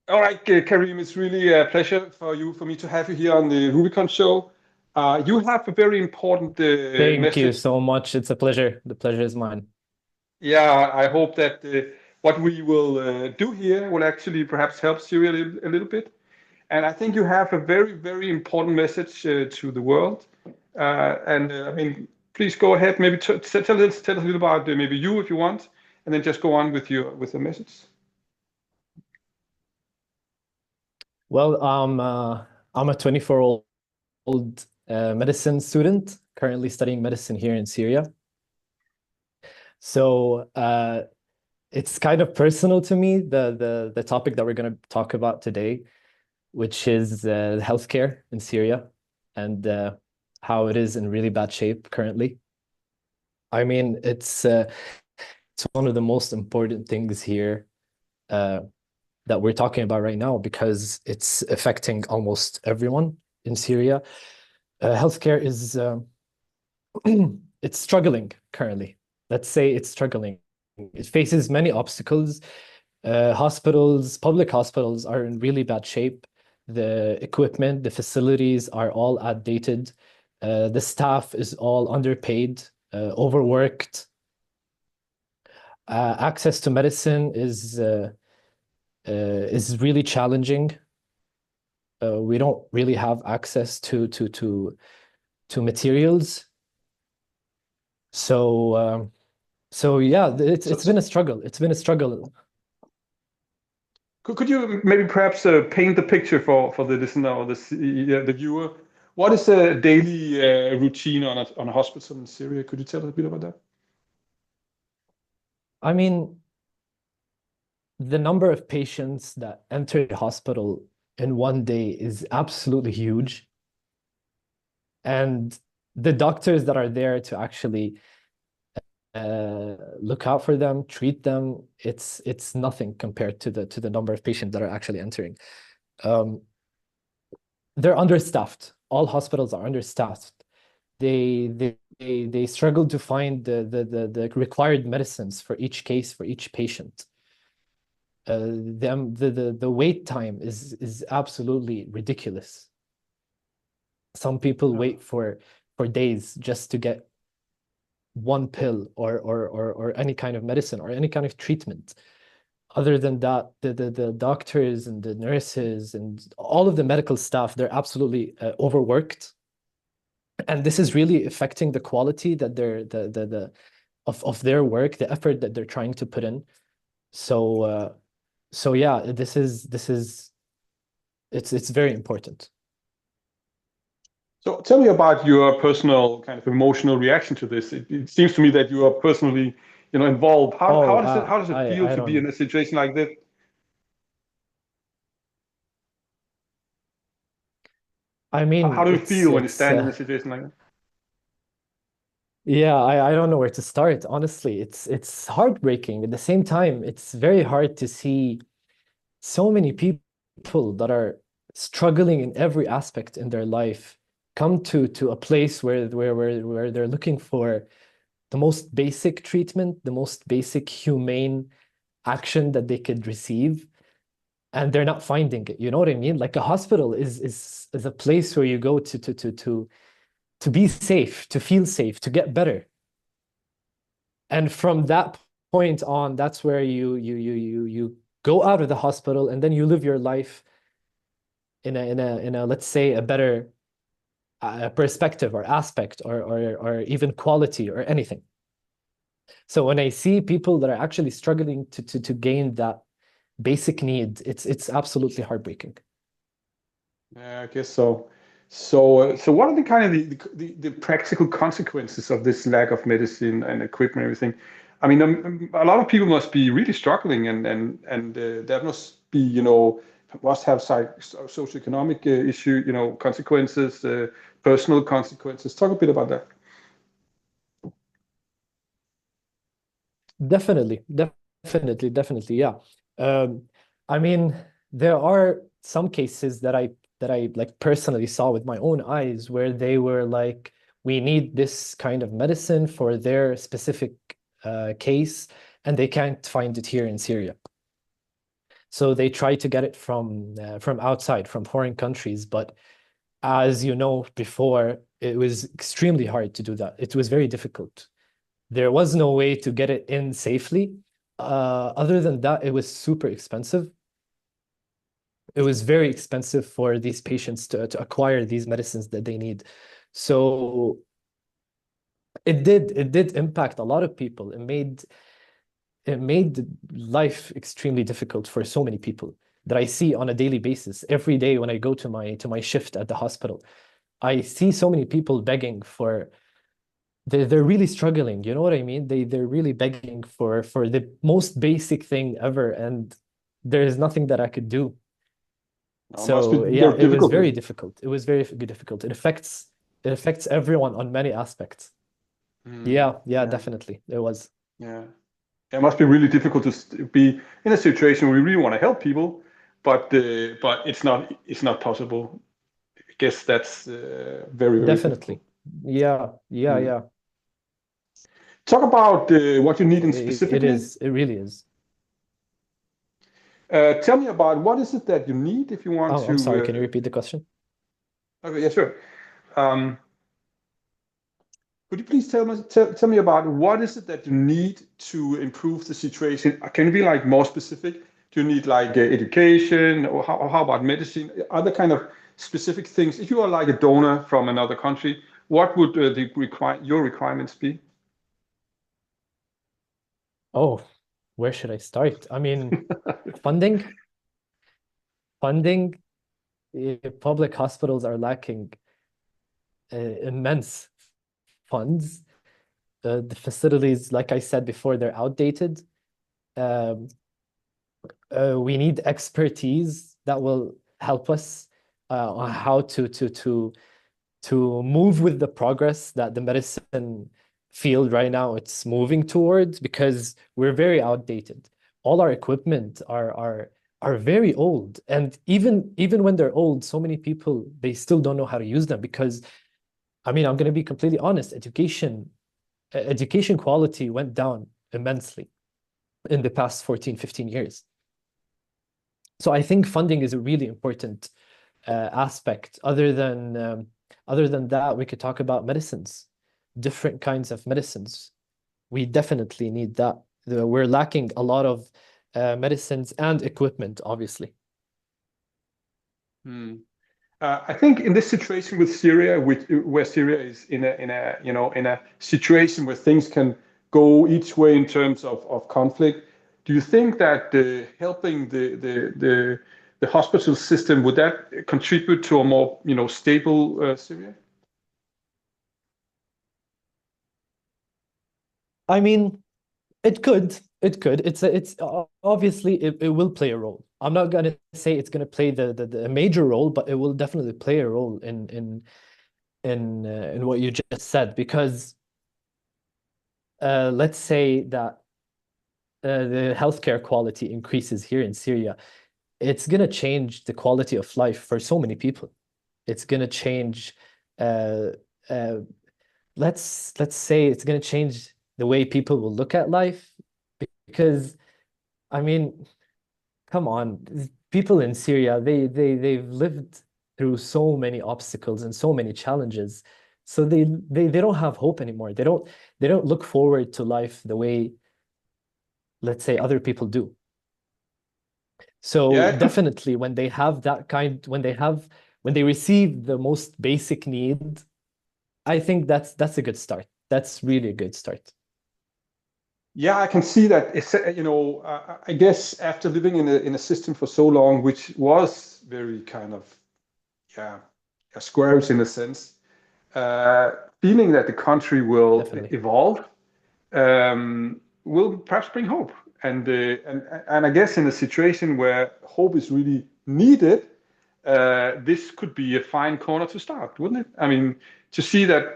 All right, Karim, it's really a pleasure for me to have you here on the Rubicon Show. You have a very important Thank you message. so much. It's a pleasure. The pleasure is mine. Yeah, I hope that what we will do here will actually perhaps help Syria a little bit. And I think you have a very, very important message to the world. I mean, please go ahead. Maybe tell us a little about maybe you if you want, and then just go on with the message. Well, I'm a 24-year-old medicine student currently studying medicine here in Syria. So it's kind of personal to me, the topic that we're going to talk about today, which is healthcare in Syria and how it is in really bad shape currently. I mean, it's one of the most important things here uh, that we're talking about right now because it's affecting almost everyone in Syria. Healthcare is it's struggling currently. Let's say it's struggling. It faces many obstacles. Public hospitals are in really bad shape. The equipment, the facilities are all outdated. The staff is all underpaid, overworked. Access to medicine is really challenging. We don't really have access to materials. So yeah, So, it's so been a struggle. It's been a struggle. could you maybe perhaps paint the picture for the listener or the viewer? What is a daily routine on a hospital in Syria? Could you tell us a bit about that? I mean, the number of patients that enter the hospital in one day is absolutely huge. And the doctors that are there to actually look out for them, treat them, it's nothing compared to the number of patients that are actually entering. Um, they're understaffed. All hospitals are understaffed. They struggle to find the required medicines for each case, for each patient. The wait time is absolutely ridiculous. Some people Uh, wait for days just to get one pill or any kind of medicine or any kind of treatment. Other than that, the doctors and the nurses and all of the medical staff, they're absolutely overworked. And this is really affecting the quality that of their work, the effort that they're trying to put in. So so yeah, this is it's very important. so tell me about your personal kind of emotional reaction to this. It seems to me that you are personally, involved. Oh, How does it feel I to be in don't. a situation like this? I How mean, do you feel when you stand in a situation like that? yeah, I don't know where to start. Honestly, it's heartbreaking. At the same time, it's very hard to see so many people that are struggling in every aspect in their life come to a place where they're looking for the most basic treatment, the most basic humane action that they could receive, and they're not finding it. You know what I mean? Like a hospital is a place where you go to be safe, to feel safe, to get better. And from that point on, that's where you go out of the hospital and then you live your life in a let's say a better perspective or aspect or even quality or anything. So when I see people that are actually struggling to gain that basic need, it's absolutely heartbreaking. Yeah, I guess so. So what are the kind of the practical consequences of this lack of medicine and equipment and everything? I mean, a lot of people must be really struggling, and there must be, must have socioeconomic issue, consequences, personal consequences. Talk a bit about that. Definitely, definitely, yeah. Um, I mean, there are some cases that I like personally saw with my own eyes where they were like, we need this kind of medicine for their specific case, and they can't find it here in Syria. So they try to get it from outside, from foreign countries. But as you know, before, it was extremely hard to do that. It was very difficult. There was no way to get it in safely. Other than that, it was super expensive. It was very expensive for these patients to acquire these medicines that they need. So it did impact a lot of people. It made life extremely difficult for so many people that I see on a daily basis. Every day when I go to my shift at the hospital, I see so many people begging for they're really struggling. You know what I mean? They're really begging for the most basic thing ever, and there is nothing that I could do. It must be So yeah, very it was difficult. very difficult. It was very difficult. It affects everyone on many aspects. Mm, Yeah, yeah, yeah, definitely. It was. yeah. It must be really difficult to be in a situation where we really want to help people, but it's not possible. I guess that's very difficult. Definitely. Yeah, yeah, Mm. yeah. Talk about what you need in It specifically. is. It really is. Tell me about what is it that you need if you want Oh, I'm sorry. Can you to. repeat the question? Okay, yeah, sure. Um, could you please tell me about what is it that you need to improve the situation? Can you be like more specific? Do you need like education, or how about medicine? Other kind of specific things. If you are like a donor from another country, what would your requirements be? Oh, where should I start? I mean, funding, funding. Public hospitals are lacking immense funds. The facilities, like I said before, they're outdated. Um, we need expertise that will help us on how to move with the progress that the medicine field right now it's moving towards, because we're very outdated. All our equipment are very old, and even when they're old, so many people they still don't know how to use them because I mean, I'm going to be completely honest, education quality went down immensely in the past 14, 15 years. So I think funding is a really important aspect. Other than that, we could talk about medicines, different kinds of medicines. We definitely need that. We're lacking a lot of medicines and equipment, obviously. Hmm. I think in this situation with Syria, where Syria is in a situation where things can go each way in terms of conflict, do you think that helping the hospital system would that contribute to a more stable Syria? I mean, it could. It could. Obviously it will play a role. I'm not gonna say it's gonna play the major role, but it will definitely play a role in what you just said because let's say that the healthcare quality increases here in Syria, it's gonna change the quality of life for so many people. It's gonna change uh, uh, let's say it's gonna change the way people will look at life because I mean, come on, people in Syria, they've lived through so many obstacles and so many challenges. So they don't have hope anymore. They don't look forward to life the way, let's say, other people do. So Yeah, it could. definitely when they have that kind, when they receive the most basic need, I think that's a good start. That's really a good start. Yeah, I can see that. It's I guess after living in a system for so long, which was very kind of yeah, squarish in a sense, uh, feeling that the country will Definitely. evolve will perhaps bring hope. And I guess in a situation where hope is really needed, this could be a fine corner to start, wouldn't it? I mean, to see that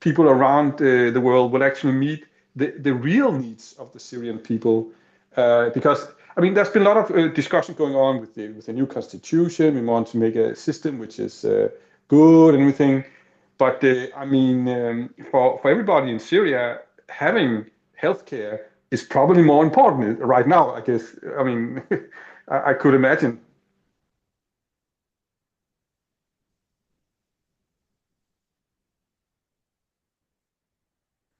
people around the world will actually meet the real needs of the Syrian people, because I mean, there's been a lot of discussion going on with the new constitution. We want to make a system which is good and everything, but I mean, for everybody in Syria, having healthcare is probably more important right now, I guess. I mean, I could imagine.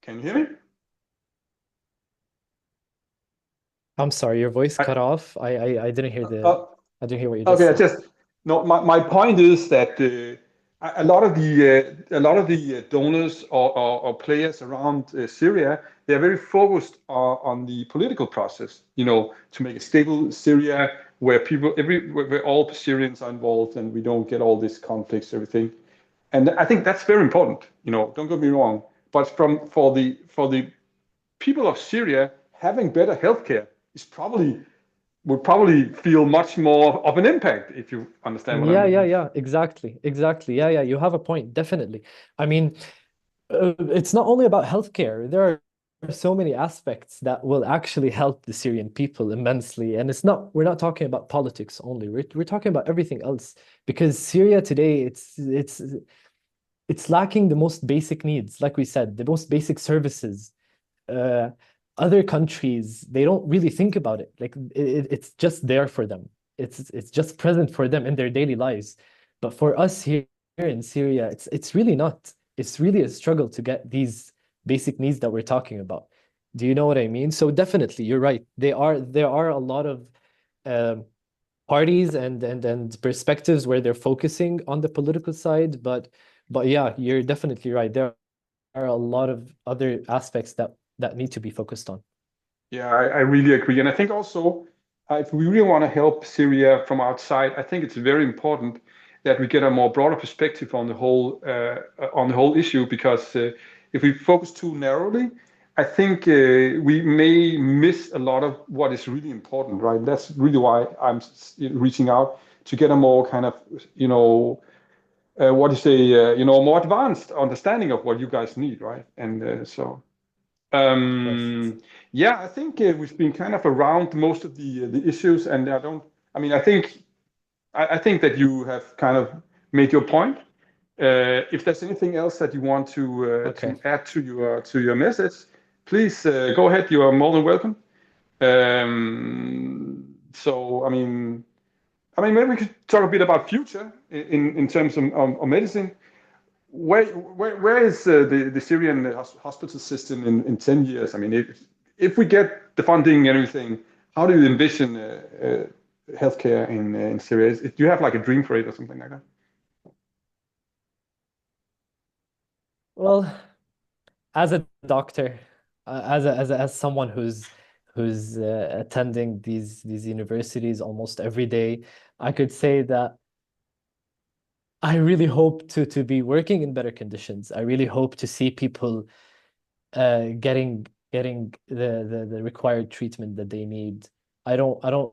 Can you hear me? I'm sorry, your voice I, cut off. I didn't hear the uh, I didn't hear what you just Okay, I said. just no. My point is that a lot of the donors or players around Syria, they are very focused on the political process. To make a stable Syria where where all Syrians are involved and we don't get all these conflicts, everything. And I think that's very important. Don't get me wrong. But for the people of Syria, having better healthcare is probably would probably feel much more of an impact if you understand what I mean. Yeah, exactly, exactly. Yeah, you have a point, definitely. I mean, it's not only about healthcare. There are so many aspects that will actually help the Syrian people immensely. And we're not talking about politics only. We're talking about everything else. Because Syria today, it's lacking the most basic needs, like we said, the most basic services. uh, Other countries, they don't really think about it. Like it's just there for them. It's just present for them in their daily lives. But for us here in Syria, it's really not. It's really a struggle to get these basic needs that we're talking about. Do you know what I mean? So definitely, you're right. There are a lot of um parties and perspectives where they're focusing on the political side, but yeah, you're definitely right. There are a lot of other aspects that need to be focused on. Yeah, I really agree. And I think also, if we really want to help Syria from outside, I think it's very important that we get a more broader perspective on the whole issue. Because if we focus too narrowly, I think we may miss a lot of what is really important, right? That's really why I'm reaching out to get a more kind of, what do you say, more advanced understanding of what you guys need, right? And so. Perfect. Yeah, I think we've been kind of around most of the issues, and I don't. I mean, I think that you have kind of made your point. If there's anything else that you want Okay. to add to your message, please go ahead. You are more than welcome. So I mean, maybe we could talk a bit about future in terms of medicine. Where is the Syrian hospital system in 10 years? I mean, if we get the funding and everything, how do you envision healthcare in Syria? Do you have like a dream for it or something like that? Well, as a doctor, as someone who's attending these universities almost every day, I could say that I really hope to be working in better conditions. I really hope to see people getting the required treatment that they need. I don't I don't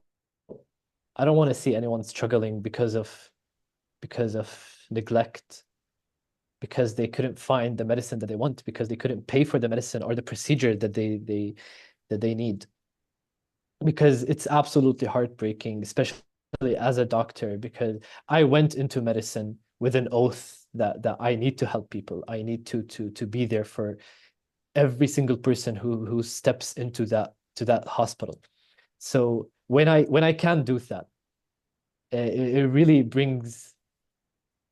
I don't want to see anyone struggling because of neglect, because they couldn't find the medicine that they want, because they couldn't pay for the medicine or the procedure that they need. Because it's absolutely heartbreaking, especially as a doctor, because I went into medicine with an oath that I need to help people. I need to be there for every single person who steps into that hospital. So when I can't do that, it really brings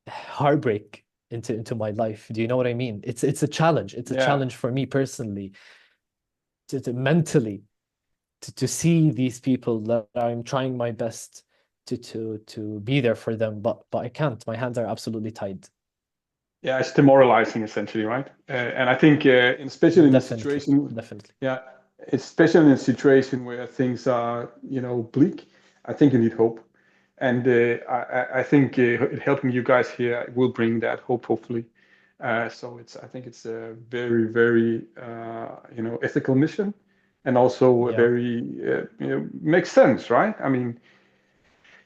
heartbreak into my life. Do you know what I mean? It's a challenge. It's a Yeah, challenge for me personally to mentally to see these people that I'm trying my best to be there for them, but I can't. My hands are absolutely tied. yeah, it's demoralizing essentially, right? And I think, especially in the Definitely, situation, definitely. yeah, especially in a situation where things are, bleak, I think you need hope. And I think helping you guys here will bring that hope, hopefully. So I think it's a very, very, ethical mission, and also a Yeah. very, makes sense, right? I mean,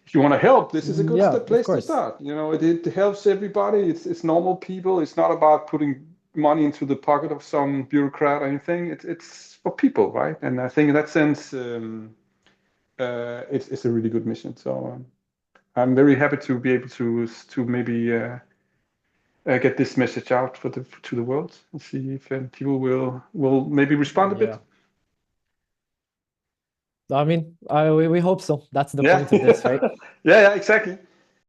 if you want to help, this is a good Yeah, of place to course. start. It helps everybody. It's normal people. It's not about putting money into the pocket of some bureaucrat or anything. It's for people, right? And I think in that sense, it's a really good mission. So I'm very happy to be able to maybe get this message out to the world and see if people will maybe respond a Yeah. bit. I mean, we hope so. That's the Yeah, point of this, right? yeah, exactly.